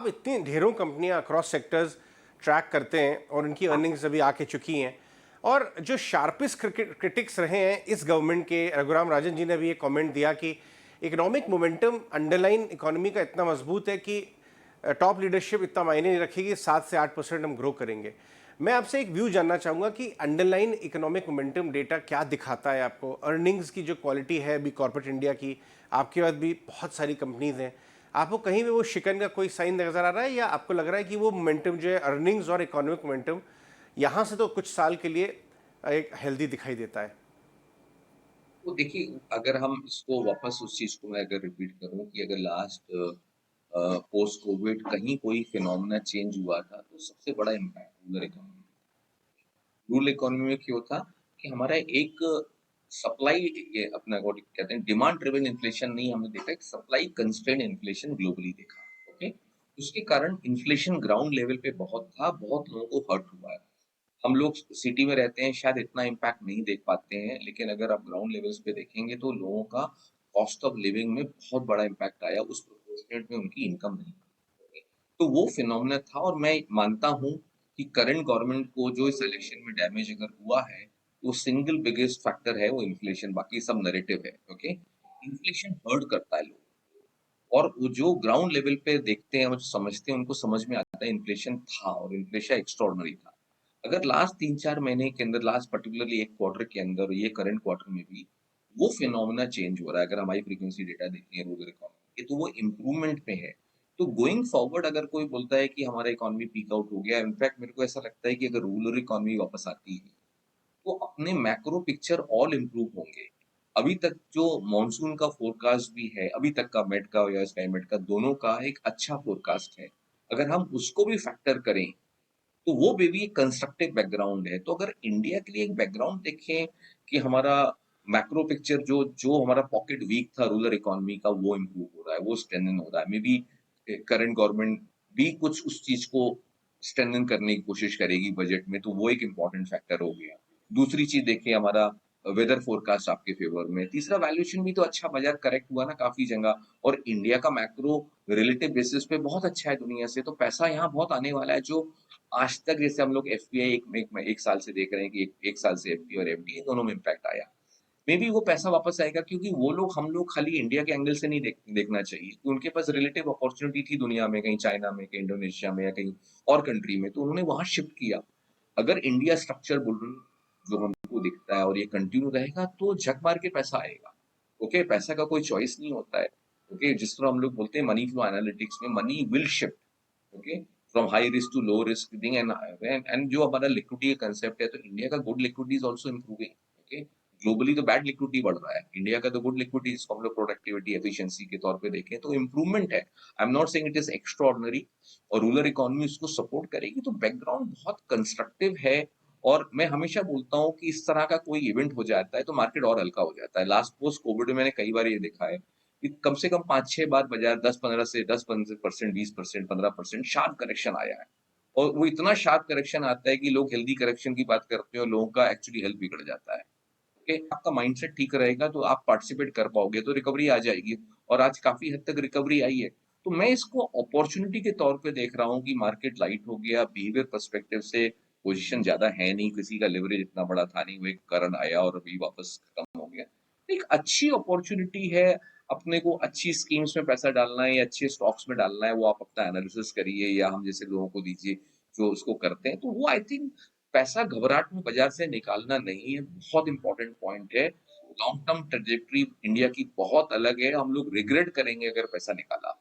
इतनी ढेरों कंपनियां अक्रॉस सेक्टर्स ट्रैक करते हैं और उनकी अर्निंग्स अभी आके चुकी हैं, और जो शार्पेस्ट क्रिटिक्स रहे हैं इस गवर्नमेंट के, रघुराम राजन जी ने भी एक कमेंट दिया कि इकोनॉमिक मोमेंटम अंडरलाइन इकोनॉमी का इतना मजबूत है कि टॉप लीडरशिप इतना मायने नहीं रखेगी, 7 से 8% हम ग्रो करेंगे। मैं आपसे एक व्यू जानना चाहूँगा कि अंडरलाइन इकोनॉमिक मोमेंटम डेटा क्या दिखाता है आपको, अर्निंग्स की जो क्वालिटी है अभी कॉर्पोरेट इंडिया की, आपके पास भी बहुत सारी कंपनीज हैं, आपको कहीं भी वो शिकन का कोई साइन नज़र आ रहा है, या आपको लग रहा है कि वो मोमेंटम जो है अर्निंग्स और इकोनॉमिक मोमेंटम यहाँ से तो कुछ साल के लिए एक हेल्दी दिखाई देता है? तो देखिए, अगर हम इसको वापस उस चीज़ को मैं अगर रिपीट करूँ कि अगर लास्ट पोस्ट कोविड कहीं कोई फिनोमेना चेंज हुआ था, तो सबसे बड़ा impact rural economy. Rural economy में क्यों था कि हमारा एक सप्लाई, ये अपना what कहते हैं डिमांड ड्रिवन इन्फ्लेशन नहीं हमने देखा, एक सप्लाई कंस्ट्रेंट इन्फ्लेशन ग्लोबली देखा। ओके, उसके कारण इन्फ्लेशन ग्राउंड लेवल पे बहुत था, बहुत लोगों को हर्ट हुआ है। हम लोग सिटी में रहते हैं, शायद इतना इम्पैक्ट नहीं देख पाते हैं, लेकिन अगर आप ग्राउंड लेवल्स पे देखेंगे तो लोगों का कॉस्ट ऑफ लिविंग में बहुत बड़ा इम्पैक्ट आया, उस प्रोपोर्शनेट में उनकी इनकम नहीं थी। तो वो फिनोमेना था, और मैं मानता हूँ कि करंट गवर्नमेंट को जो इस इलेक्शन में डैमेज अगर हुआ है, वो सिंगल बिगेस्ट फैक्टर है वो इन्फ्लेशन, बाकी सब नैरेटिव है। ओके, इन्फ्लेशन हर्ट करता है लोग, और वो जो ग्राउंड लेवल पे देखते हैं, वो जो समझते हैं, उनको समझ में आता है इन्फ्लेशन था, और इन्फ्लेशन एक्स्ट्रॉर्डनरी था। अगर लास्ट 3-4 महीने के अंदर, लास्ट पर्टिकुलरली एक क्वार्टर के अंदर, ये करंट क्वार्टर में भी वो फिनोमेना चेंज हो रहा है, अगर हम हाई फ्रीक्वेंसी डेटा देखें रूरल इकोनॉमी के, तो वो इम्प्रूवमेंट में है। तो गोइंग फॉरवर्ड अगर कोई बोलता है कि हमारा इकोनॉमी पीक आउट हो गया, इनफैक्ट मेरे को ऐसा लगता है कि अगर रूरल इकोनॉमी वापस आती है, तो अपने मैक्रो पिक्चर ऑल इम्प्रूव होंगे। अभी तक जो मॉनसून का फोरकास्ट भी है, अभी तक का मेट का या स्काईमेट का, दोनों का एक अच्छा फोरकास्ट है। अगर हम उसको भी फैक्टर करें, तो वो भी एक कंस्ट्रक्टिव बैकग्राउंड है। तो अगर इंडिया के लिए एक बैकग्राउंड देखें कि हमारा मैक्रो पिक्चर, जो जो हमारा पॉकेट वीक था रूरल इकोनॉमी का, वो इम्प्रूव हो रहा है, वो स्ट्रेंथन हो रहा है। मे बी करंट गवर्नमेंट भी कुछ उस चीज को स्ट्रेंथन करने की कोशिश करेगी बजट में, तो वो एक इम्पॉर्टेंट फैक्टर हो गया। दूसरी चीज देखिए, हमारा वेदर फोरकास्ट आपके फेवर में। तीसरा, वैल्यूएशन भी तो अच्छा, बाजार करेक्ट हुआ ना काफी जगह, और इंडिया का मैक्रो रिलेटिव बेसिस पे बहुत अच्छा है दुनिया से, तो पैसा यहाँ बहुत आने वाला है। जो आज तक जैसे हम लोग एफपीआई एक साल से देख रहे हैं कि एक साल से एफपीआई और एफडीआई दोनों में इम्पैक्ट आया। मे बी वो पैसा वापस आएगा, क्योंकि वो लोग, हम लोग खाली इंडिया के एंगल से नहीं देखना चाहिए कि उनके पास रिलेटिव अपॉर्चुनिटी थी दुनिया में, कहीं चाइना में, कहीं इंडोनेशिया में, या कहीं और कंट्री में, तो उन्होंने वहां शिफ्ट किया। अगर इंडिया स्ट्रक्चर बुल जो हमको दिखता है और ये कंटिन्यू रहेगा, तो झक मार के पैसा आएगा। ओके, पैसा का कोई चॉइस नहीं होता है। ओके, जिस तरह हम लोग बोलते हैं मनी फ्लो एनालिटिक्स में, money will shift. Okay, from high risk to low risk thing, and जो हमारा लिक्विडिटी का कंसेप्ट है, तो इंडिया का good liquidity is also improving. Okay, globally तो बैड लिक्विडिटी बढ़ रहा है, इंडिया का तो गुड लिक्विडिटी, इसको हम लोग प्रोडक्टिविटी एफिशिएंसी के तौर पे देखें तो इंप्रूवमेंट है। I am not saying it is extraordinary, और रूरल इकोनॉमी उसको सपोर्ट करेगी, तो बैकग्राउंड बहुत कंस्ट्रक्टिव है। और मैं हमेशा बोलता हूँ कि इस तरह का कोई इवेंट हो जाता है तो मार्केट और हल्का हो जाता है। लास्ट पोस्ट कोविड में मैंने कई बार ये देखा है कि कम से कम 5-6 बार बाजार 10-15% 20% 15% शार्प करेक्शन आया है, और वो इतना शार्प करेक्शन आता है कि लोग हेल्दी करेक्शन की बात करते हैं, और लोगों का एक्चुअली हेल्थ बिगड़ जाता है। ओके, आपका माइंडसेट ठीक रहेगा तो आप पार्टिसिपेट कर पाओगे, तो रिकवरी आ जाएगी, और आज काफी हद तक रिकवरी आई है। तो मैं इसको अपॉर्चुनिटी के तौर पे देख रहा हूँ कि मार्केट लाइट हो गया, बिहेवियर पर्सपेक्टिव से पोजीशन ज्यादा है नहीं, किसी का लिवरेज इतना बड़ा था नहीं, वो एक करंट आया और अभी वापस खत्म हो गया। एक अच्छी अपॉर्चुनिटी है, अपने को अच्छी स्कीम्स में पैसा डालना है या अच्छे स्टॉक्स में डालना है, वो आप अपना एनालिसिस करिए, या हम जैसे लोगों को दीजिए जो उसको करते हैं, तो वो आई थिंक पैसा घबराहट में बाजार से निकालना नहीं है, बहुत इंपॉर्टेंट पॉइंट है। लॉन्ग टर्म ट्रेजेक्टरी इंडिया की बहुत अलग है, हम लोग रिग्रेट करेंगे अगर पैसा निकाला।